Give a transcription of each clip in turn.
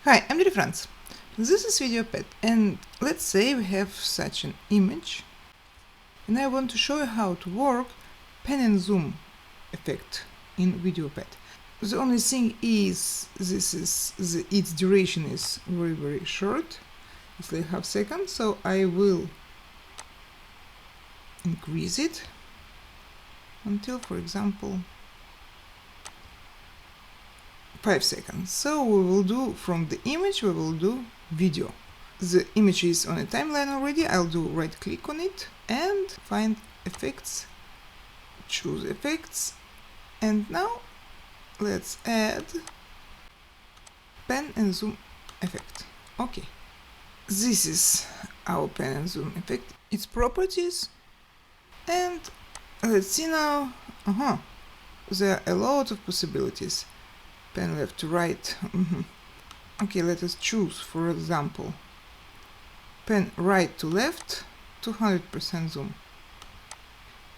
Hi, I'm dear friends. This is VideoPad, and let's say we have such an image, and I want to show you how to work pan and zoom effect in VideoPad. The only thing is, its duration is very short. It's like half second, so I will increase it until, for example, 5 seconds. So we will do from the image, we will do video. The image is on a timeline already. I'll do right click on it and find effects, choose effects, and now let's add pan and zoom effect. Okay, this is our pan and zoom effect, its properties, and let's see now. There are a lot of possibilities. Pan left to right. Okay, let us choose, for example, pan right to left, 200% zoom.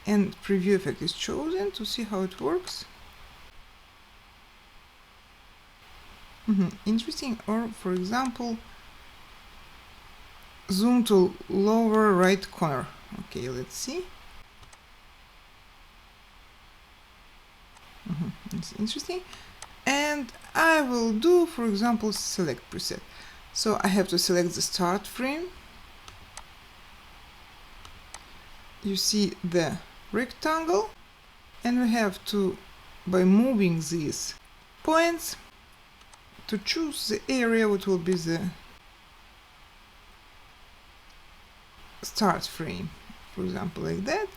And preview effect is chosen to see how it works. Interesting. Or, for example, zoom to lower right corner. Okay, let's see. It's interesting. And I will do, for example, select preset. So I have to select the start frame. You see the rectangle, and we have to, by moving these points, to choose the area what will be the start frame, for example, like that,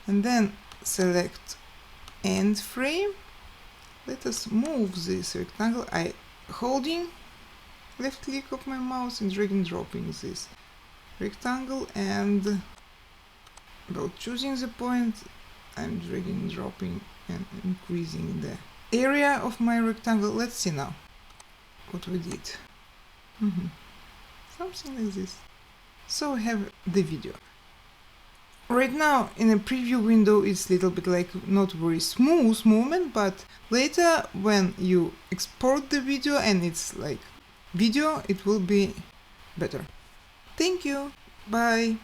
and then select end frame. Let us move this rectangle. I holding left click of my mouse and drag and dropping this rectangle, and while choosing the point, I'm dragging and dropping and increasing the area of my rectangle. Let's see now what we did. Something like this. So we have the video. Right now in a preview window it's a little bit like not very smooth movement, but later when you export the video and it's like video, it will be better. Thank you. Bye.